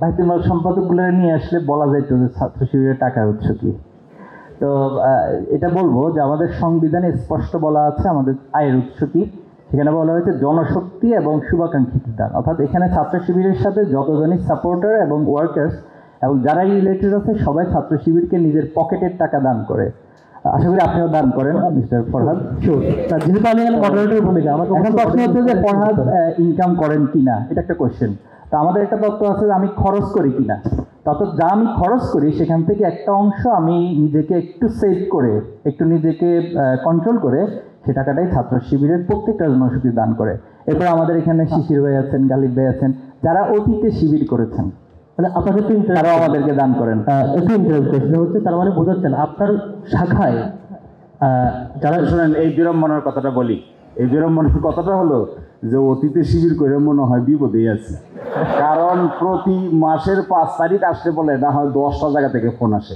বাইতুল মাল সম্পাদকগুলো নিয়ে আসলে বলা যাইতো যে ছাত্র শিবিরের টাকার উৎস কি। তো এটা বলবো যে আমাদের সংবিধানে স্পষ্ট বলা আছে আমাদের আয়ের উৎস কি। সেখানে বলা হয়েছে জনশক্তি এবং শুভাকাঙ্ক্ষীদের দান, অর্থাৎ এখানে ছাত্র শিবিরের সাথে যতজনই সাপোর্টার এবং ওয়ার্কার্স এবং যারা রিলেটেড আছে সবাই ছাত্র শিবিরকে নিজের পকেটের টাকা দান করে। আশা করি আপনিও দান করেন মিস্টার ফরহাদ। যেহেতু আমি মডারেটর ভূমিকা, আমাকে এখন প্রশ্ন হচ্ছে যে ফরহাদ ইনকাম করেন কিনা, এটা একটা কোয়েশ্চেন। তো আমাদের একটা তথ্য আছে যে আমি খরচ করি কিনা। তত যা আমি খরচ করি সেখান থেকে একটা অংশ আমি নিজেকে একটু সেভ করে, একটু নিজেকে কন্ট্রোল করে সে টাকাটাই ছাত্র শিবিরের প্রত্যেকটা জনশক্তি দান করে। এরপর আমাদের এখানে শিশির ভাই আছেন, গালিব ভাই আছেন, যারা অতীতে শিবির করেছেন, মানে আপনাকে তো তারাও আমাদেরকে দান করেন। একটু ইন্টারেস্ট কোয়েশ্চন হচ্ছে, তার মানে বোঝাচ্ছেন আপনার শাখায় যারা শোনেন, এই বিড়ম্বনার কথাটা বলি। এই বিড়ম্বনার কথাটা হলো যে অতীতে শিবির করে মনে হয় বিপদেই আছে, কারণ প্রতি মাসের 5 তারিখ আসলে বলে না হয় 10টা জায়গা থেকে ফোন আসে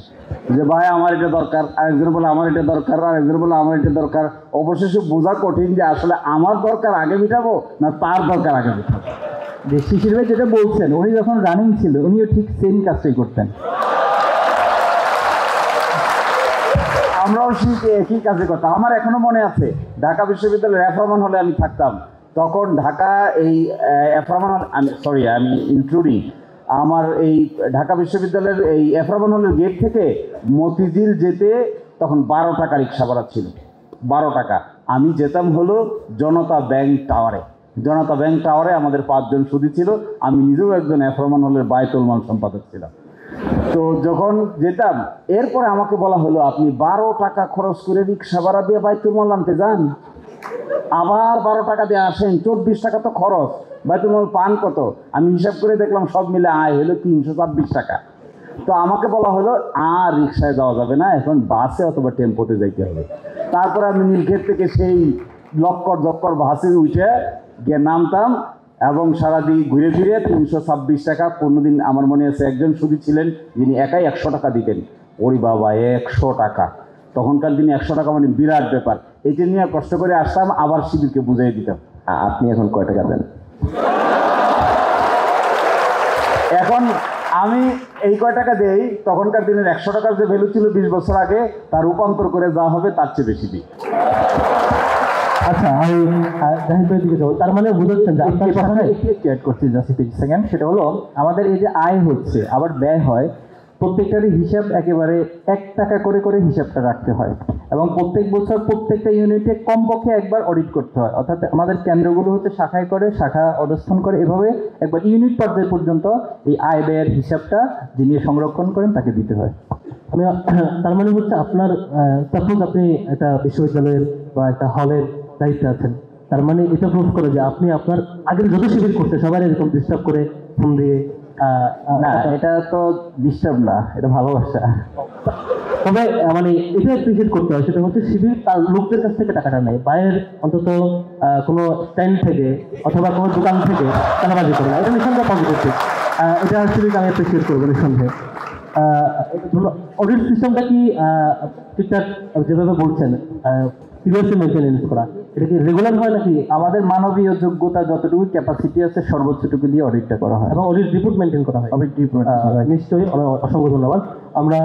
যে ভাই আমার এটা দরকার, আরেকজন বলে আমার এটা দরকার, আরেকজন বলে আমার এটা দরকার। অবশেষে বোঝা কঠিন যে আসলে আমার দরকার আগে মিটাবো না তার দরকার আগে মিটাবো। যে শিশির ভাই যেটা বলছেন, উনি যখন রানিং ছিল উনিও ঠিক সেম কাজটাই করতেন। আমরাও শিখে একই কাজে করতাম। আমার এখনো মনে আছে ঢাকা বিশ্ববিদ্যালয়ের এফরমান হলে আমি থাকতাম, তখন ঢাকা এই এফরমান, আমি ইনক্লুডিং আমার এই ঢাকা বিশ্ববিদ্যালয়ের এই এফরমান হলের গেট থেকে মতিঝিল যেতে তখন 12 টাকা রিক্সা ভাড়া ছিল, 12 টাকা। আমি যেতাম হলো জনতা ব্যাংক টাওয়ারে। জনতা ব্যাংক টাওয়ারে আমাদের 5 জন সুদী ছিল, আমি নিজেও একজন এফরমান হলের বাইতুল মাল সম্পাদক ছিলাম। তো যখন যেতাম, এরপরে আমাকে বলা হলো আপনি 12 টাকা খরচ করে রিক্সা ভাড়া দিয়ে বাইতুল মাল আনতে যান, আবার 12 টাকা দিয়ে আসেন, 24 টাকা তো খরচ, বাইতুল মাল পান কত? আমি হিসাব করে দেখলাম সব মিলে আয় হলো 326 টাকা। তো আমাকে বলা হলো আর রিক্সায় যাওয়া যাবে না, এখন বাসে অথবা টেম্পোতে যাইতে হবে। তারপরে আমি নীলক্ষেত থেকে সেই লক্কর বাসে উঠে গিয়ে নামতাম এবং সারাদিন ঘুরে ফিরে 326 টাকা। কোনোদিন আমার মনে আছে একজন সুদী ছিলেন যিনি একাই 100 টাকা দিতেন। ওরে বাবা, 100 টাকা! তখনকার দিনে 100 টাকা মানে বিরাট ব্যাপার। এইটা নিয়ে কষ্ট করে আসতাম, আবার শিবিরকে বুঝিয়ে দিতাম। আপনি এখন কয় টাকা দেন? এখন আমি এই কয় টাকা দেই, তখনকার দিনের 100 টাকার যে ভ্যালু ছিল 20 বছর আগে, তার রূপান্তর করে যা হবে তার চেয়ে বেশি দিই। আচ্ছা, আমি জাহিদ ভাইয়ের দিকে যাবো। তার মানে বোঝাচ্ছেন যে আপনার শাখায় একটু অ্যাড করছি জাস্ট 30 সেকেন্ড। সেটা হলো আমাদের এই যে আয় হচ্ছে আবার ব্যয় হয়, প্রত্যেকটারই হিসাব একেবারে 1 টাকা করে করে হিসাবটা রাখতে হয় এবং প্রত্যেক বছর প্রত্যেকটা ইউনিটে কমপক্ষে একবার অডিট করতে হয়। অর্থাৎ আমাদের কেন্দ্রগুলো হচ্ছে শাখায় করে, শাখা অধস্থান করে, এভাবে একবার ইউনিট পর্যায় পর্যন্ত এই আয় ব্যয়ের হিসাবটা যিনি সংরক্ষণ করেন তাকে দিতে হয়। আমি তার মানে হচ্ছে আপনার সাপোজ আপনি একটা বিশ্ববিদ্যালয়ের বা একটা হলের দায়িত্বে আছেন, তার মানে এটা প্রুভ করে যে আপনি আপনার আগের যত শিবির করতে সবাই এরকম ডিস্টার্ব করে ফোন দিয়ে না, এটা তো ডিস্টার্ব না, এটা ভালোবাসা। তবে মানে এটা অ্যাপ্রিসিয়েট করতে হয়, সেটা হচ্ছে শিবির তার লোকদের কাছ থেকে টাকাটা নেয়, বাইরের অন্তত কোনো স্ট্যান্ড থেকে অথবা কোনো দোকান থেকে টাকাবাজি করে না। এটা নিঃসন্দেহে পজিটিভ, এটা শিবিরকে আমি অ্যাপ্রিসিয়েট করবো নিঃসন্দেহে। অডিট সিস্টেমটা কি ঠিকঠাক যেভাবে বলছেন সিরিয়াসলি মেনটেনেন্স করা, এটা কি রেগুলার হয় নাকি? আমাদের মানবীয় যোগ্যতা যতটুকু ক্যাপাসিটি আছে সর্বোচ্চটুকু দিয়ে অডিটটা করা হয় এবং অডিট রিপোর্ট মেনটেন করা হয়? অডিট রিপোর্ট নিশ্চয়ই, অসংখ্য ধন্যবাদ। আমরা